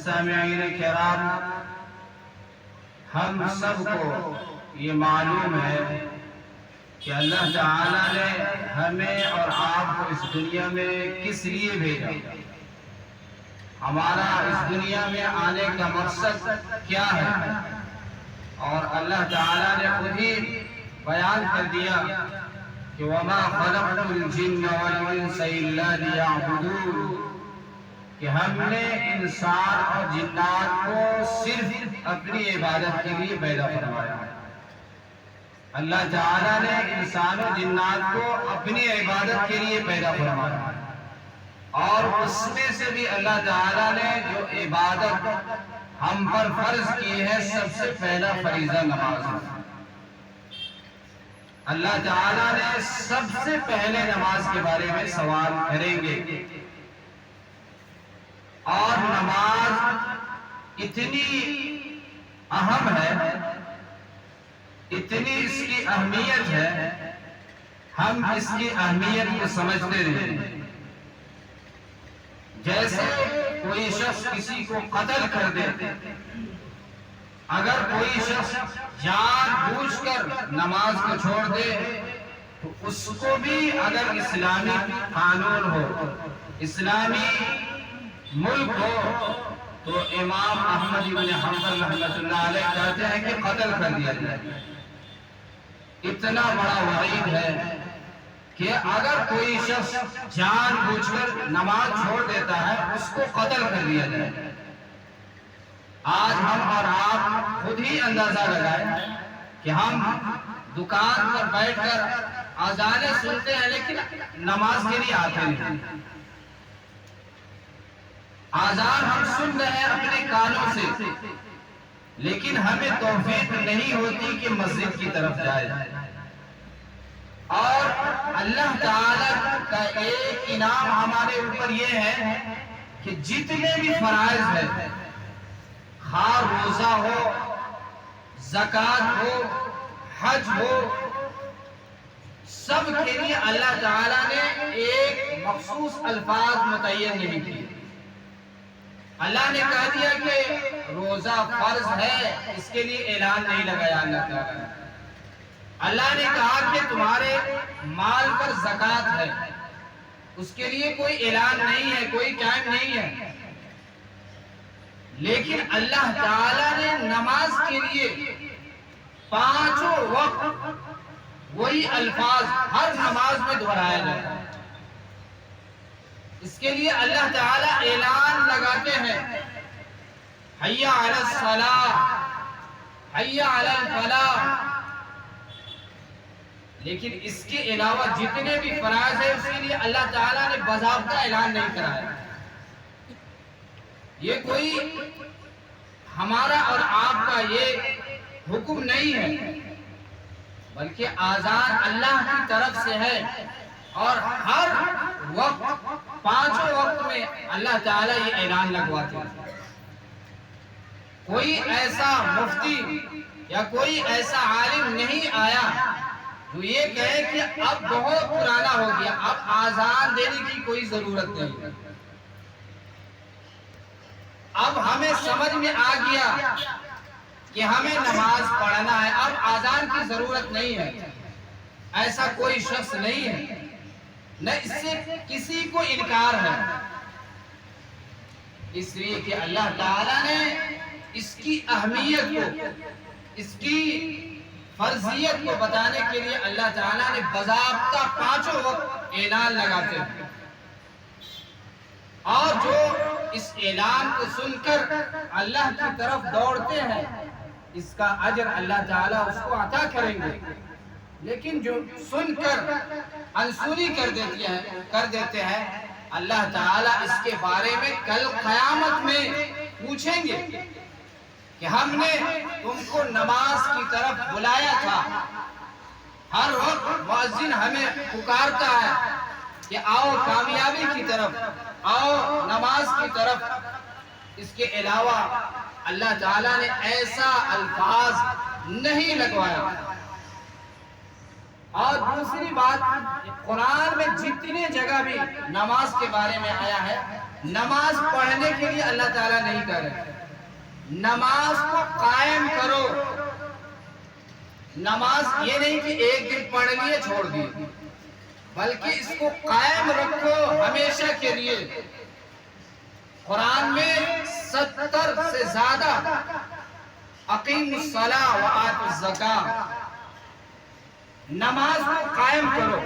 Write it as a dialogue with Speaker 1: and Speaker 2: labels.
Speaker 1: سامعین کرام، ہم سب کو یہ معلوم ہے کہ اللہ تعالیٰ نے ہمیں اور آپ کو اس دنیا میں کس لیے بھیجا، ہمارا اس دنیا میں آنے کا مقصد کیا ہے۔ اور اللہ تعالیٰ نے خود ہی بیان کر دیا کہ وَمَا خَلَقْتُ الْجِنَّ وَالْإِنسَ إِلَّا لِيَعْبُدُونِ، کہ ہم نے انسان اور جنات کو صرف اپنی عبادت کے لیے پیدا فرمایا ہے۔ اللہ تعالیٰ نے انسان و جنات کو اپنی عبادت کے لیے پیدا فرمایا ہے، اور اس میں سے بھی اللہ تعالیٰ نے جو عبادت ہم پر فرض کی ہے، سب سے پہلا فریضہ نماز ہے۔ اللہ تعالیٰ نے سب سے پہلے نماز کے بارے میں سوال کریں گے، اور نماز اتنی اہم ہے، اتنی اس کی اہمیت ہے، ہم اس کی اہمیت کو سمجھتے نہیں۔ جیسے کوئی شخص کسی کو قتل کر دے، اگر کوئی شخص جان بوجھ کر نماز کو چھوڑ دے تو اس کو بھی اگر اسلامی قانون ہو، اسلامی ملک ہو، تو امام احمد بن حنبل رحمۃ اللہ علیہ کہتے ہیں کہ قتل کر دیا جائے۔ اتنا بڑا وعید ہے کہ اگر کوئی شخص جان بوجھ کر نماز چھوڑ دیتا ہے، اس کو قتل کر دیا جائے۔ آج ہم اور آپ خود ہی اندازہ لگائیں کہ ہم دکان پر بیٹھ کر اذانیں سنتے ہیں لیکن نماز کے لیے آتے نہیں۔ اذان ہم سن رہے ہیں اپنے کانوں سے، لیکن ہمیں توفیق نہیں ہوتی کہ مسجد کی طرف جائے۔ اور اللہ تعالیٰ کا ایک انعام ہمارے اوپر یہ ہے کہ جتنے بھی فرائض ہیں، خواہ روزہ ہو، زکوٰۃ ہو، حج ہو، سب کے لیے اللہ تعالیٰ نے ایک مخصوص الفاظ متعین نہیں کیے۔ اللہ نے کہہ دیا کہ روزہ فرض ہے، اس کے لیے اعلان نہیں لگایا اللہ تعالیٰ نے۔ اللہ نے کہا کہ تمہارے مال پر زکوٰۃ ہے، اس کے لیے کوئی اعلان نہیں ہے، کوئی ٹائم نہیں ہے۔ لیکن اللہ تعالیٰ نے نماز کے لیے پانچوں وقت وہی الفاظ ہر نماز میں دہرایا جاتا ہے۔ اس کے لیے اللہ تعالیٰ اعلان لگاتے ہیں، حی علی الصلاۃ، حی علی الفلاح۔ لیکن اس کے علاوہ جتنے بھی فرائض ہیں، اس کے لیے اللہ تعالیٰ نے باضابطہ اعلان نہیں کرایا۔ یہ کوئی ہمارا اور آپ کا یہ حکم نہیں ہے، بلکہ آذان اللہ کی طرف سے ہے، اور ہر وقت پانچوں وقت میں اللہ تعالیٰ یہ اعلان لگواتے ہیں۔ کوئی ایسا مفتی یا کوئی ایسا عالم نہیں آیا جو یہ کہے کہ اب بہت پرانا ہو گیا، اب آذان دینے کی کوئی ضرورت نہیں، اب ہمیں سمجھ میں آ گیا کہ ہمیں نماز پڑھنا ہے، اب آذان کی ضرورت نہیں ہے۔ ایسا کوئی شخص نہیں ہے، نہ اس سے کسی کو انکار ہے، اس لیے کہ اللہ تعالیٰ نے اس کی اہمیت کو، اس کی فرضیت کو بتانے کے لیے اللہ تعالیٰ نے باضابطہ پانچوں وقت اعلان لگاتے ہیں، اور جو اس اعلان کو سن کر اللہ کی طرف دوڑتے ہیں، اس کا اجر اللہ تعالیٰ اس کو عطا کریں گے۔ لیکن جو سن کر انسونی کر دیتے ہیں، اللہ تعالیٰ اس کے بارے میں کل قیامت میں پوچھیں گے کہ ہم نے تم کو نماز کی طرف بلایا تھا، ہر وقت مؤذن ہمیں پکارتا ہے کہ آؤ کامیابی کی طرف، آؤ نماز کی طرف۔ اس کے علاوہ اللہ تعالیٰ نے ایسا الفاظ نہیں لگوایا۔ اور دوسری بات، قرآن میں جتنے جگہ بھی نماز کے بارے میں آیا ہے، نماز پڑھنے کے لیے اللہ تعالیٰ نہیں کہہ رہے، نماز کو قائم کرو۔ نماز یہ نہیں کہ ایک دن پڑھ لیے چھوڑ دیے، بلکہ اس کو قائم رکھو ہمیشہ کے لیے۔ قرآن میں 70 سے زیادہ اقیموا الصلاۃ وآتوا الزکاۃ، نماز کو قائم کرو۔